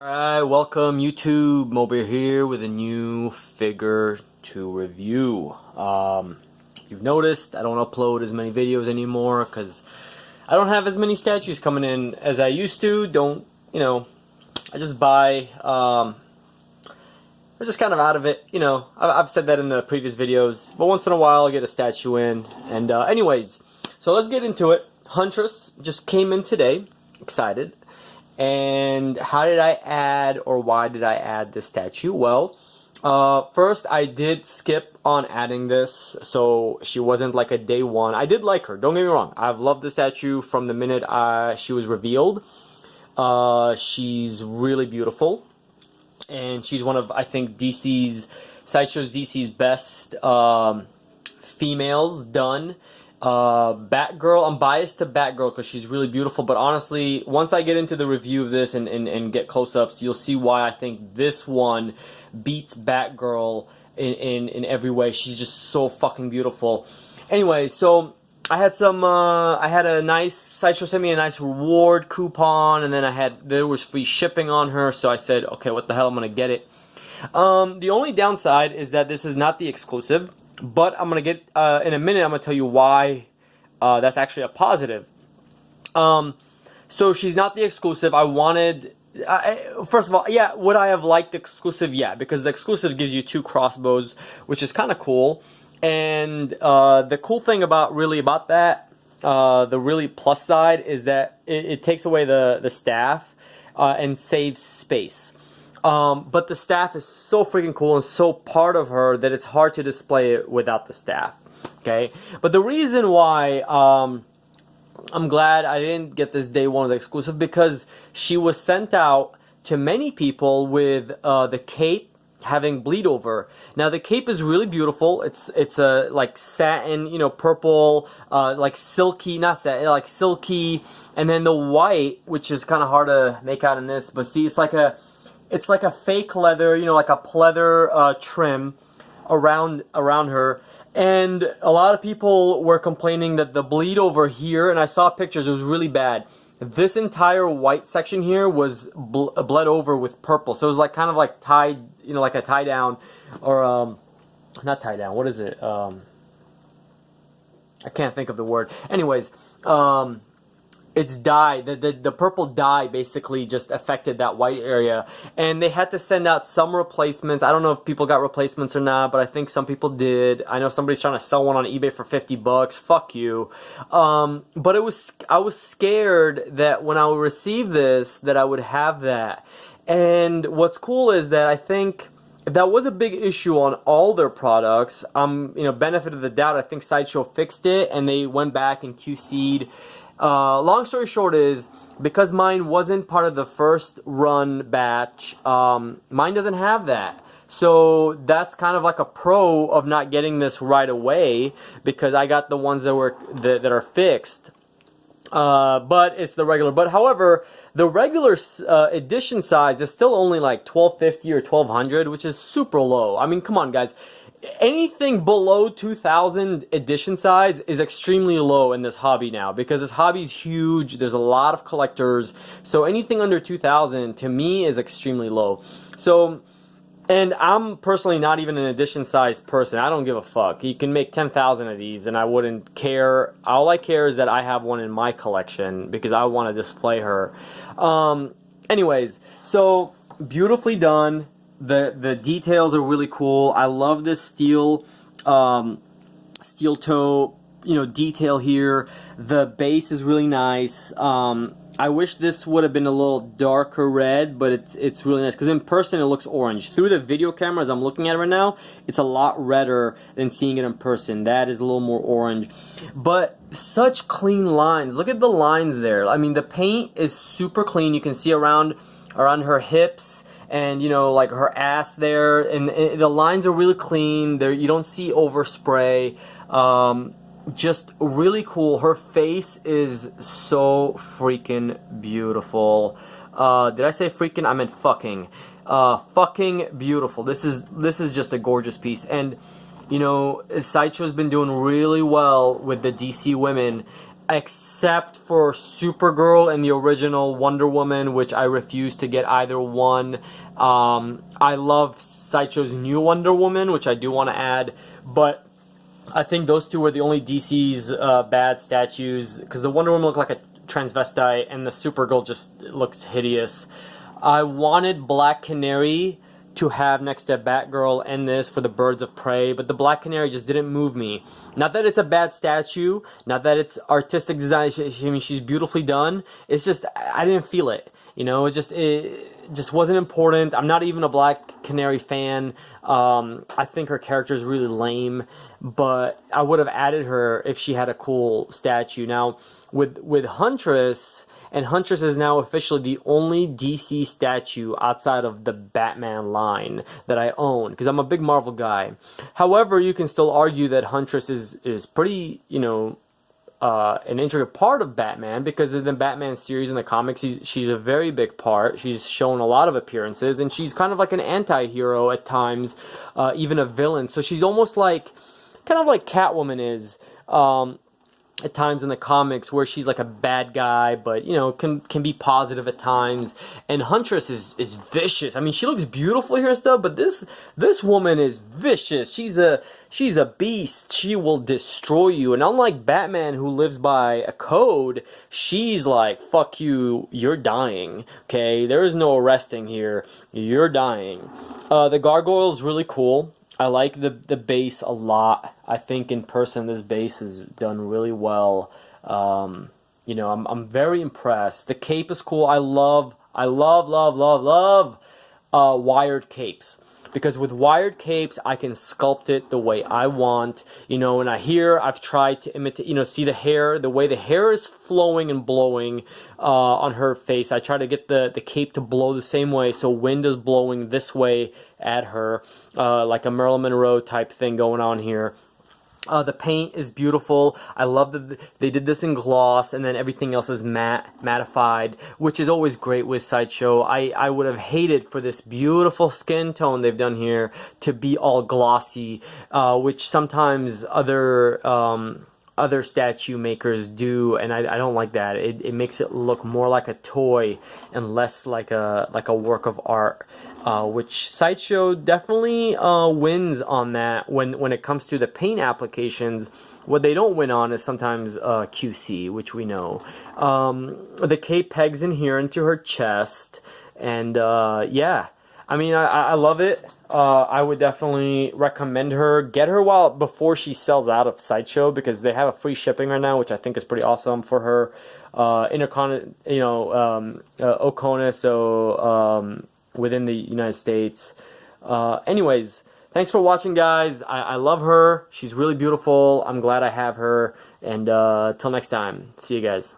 Alright, welcome YouTube. Mobeer here with a new figure to review. You've noticed I don't upload as many videos anymore because I don't have as many statues coming in as I used to. I just buy, I'm just kind of out of it, I've said that in the previous videos, but once in a while I'll get a statue in. And anyways, so let's get into it. Huntress just came in today, excited. And how did I add, or why did I add this statue? Well, first I did skip on adding this, so she wasn't like a day one. I did like her, don't get me wrong. I've loved the statue from the minute she was revealed. She's really beautiful, and she's one of, I think, Sideshow's DC's best females done. Batgirl, I'm biased to Batgirl because she's really beautiful, but honestly, once I get into the review of this and get close-ups, you'll see why I think this one beats Batgirl in every way. She's just so fucking beautiful. Anyway, so I had a nice, Sideshow sent me a nice reward coupon, and then there was free shipping on her, so I said, okay, what the hell, I'm gonna get it. The only downside is that this is not the exclusive. But I'm going to get, in a minute, I'm going to tell you why that's actually a positive. So she's not the exclusive. First of all, yeah, would I have liked the exclusive? Yeah, because the exclusive gives you 2 crossbows, which is kind of cool. And the cool thing about that, the really plus side, is that it takes away the staff and saves space. But the staff is so freaking cool and so part of her that it's hard to display it without the staff. Okay, but the reason why I'm glad I didn't get this day one of the exclusive, because she was sent out to many people with the cape having bleed over. Now the cape is really beautiful. It's a like satin, purple, like silky, not satin, like silky, and then the white, which is kind of hard to make out in this, but see, it's like a fake leather, like a pleather trim around her. And a lot of people were complaining that the bleed over here, and I saw pictures, it was really bad. This entire white section here was bled over with purple. So it was like kind of like tied, like a tie down, or not tie down, what is it? I can't think of the word. Anyways, it's dye, the purple dye basically just affected that white area, and they had to send out some replacements. I don't know if people got replacements or not, but I think some people did. I know somebody's trying to sell one on eBay for 50 bucks. Fuck you. But I was scared that when I would receive this, that I would have that. And what's cool is that I think that was a big issue on all their products. Benefit of the doubt, I think Sideshow fixed it, and they went back and QC'd. Long story short is, because mine wasn't part of the first run batch, mine doesn't have that. So that's kind of like a pro of not getting this right away, because I got the ones that are fixed. But it's the regular. But however, the regular edition size is still only like 1250 or 1200, which is super low. I mean, come on, guys. Anything below 2000 edition size is extremely low in this hobby now, because this hobby's huge. There's a lot of collectors. So anything under 2000 to me is extremely low. So, and I'm personally not even an edition size person. I don't give a fuck. You can make 10,000 of these and I wouldn't care. All I care is that I have one in my collection because I want to display her. Anyways, so beautifully done. The details are really cool. I love this steel toe, detail here. The base is really nice. I wish this would have been a little darker red, but it's really nice, because in person it looks orange. Through the video camera, as I'm looking at it right now, it's a lot redder than seeing it in person. That is a little more orange. But such clean lines. Look at the lines there. I mean, the paint is super clean. You can see around her hips, and like her ass there, and the lines are really clean. There, you don't see overspray. Just really cool. Her face is so freaking beautiful. Did I say freaking? I meant fucking. Fucking beautiful. This is just a gorgeous piece. And Sideshow's been doing really well with the DC women, except for Supergirl and the original Wonder Woman, which I refuse to get either one. I love Sideshow's new Wonder Woman, which I do want to add, but I think those two were the only DC's bad statues, because the Wonder Woman looked like a transvestite and the Supergirl just looks hideous. I wanted Black Canary to have next to Batgirl and this for the Birds of Prey, but the Black Canary just didn't move me. Not that it's a bad statue, not that it's artistic design. I mean, she's beautifully done. It's just I didn't feel it. You know, it just wasn't important. I'm not even a Black Canary fan. I think her character is really lame, but I would have added her if she had a cool statue. Now, with Huntress. And Huntress is now officially the only DC statue outside of the Batman line that I own, because I'm a big Marvel guy. However, you can still argue that Huntress is pretty, you know, an intricate part of Batman, because in the Batman series in the comics, she's a very big part. She's shown a lot of appearances, and she's kind of like an anti-hero at times, even a villain. So she's almost like, kind of like Catwoman is. At times in the comics, where she's like a bad guy, but you know, can be positive at times. And Huntress is vicious. I mean, she looks beautiful here and stuff, but this woman is vicious. She's a beast. She will destroy you. And unlike Batman, who lives by a code, she's like, fuck you, you're dying. Okay, there is no arresting here. You're dying. The gargoyle's really cool. I like the base a lot. I think in person this base is done really well. You know, I'm very impressed. The cape is cool. I love wired capes. Because with wired capes, I can sculpt it the way I want. You know, and I've tried to imitate, you know, see the hair, the way the hair is flowing and blowing on her face. I try to get the cape to blow the same way, so wind is blowing this way at her, like a Marilyn Monroe type thing going on here. The paint is beautiful. I love that they did this in gloss, and then everything else is mattified, which is always great with Sideshow. I would have hated for this beautiful skin tone they've done here to be all glossy, which sometimes other statue makers do, and I don't like that. It makes it look more like a toy and less like a work of art, which Sideshow definitely wins on that when it comes to the paint applications. What they don't win on is sometimes QC, which we know. The cape pegs in here into her chest, and yeah. I mean, I love it. I would definitely recommend her. Get her before she sells out of Sideshow, because they have a free shipping right now, which I think is pretty awesome for her. Ocona, so within the United States. Anyways, thanks for watching, guys. I love her. She's really beautiful. I'm glad I have her. And till next time, see you guys.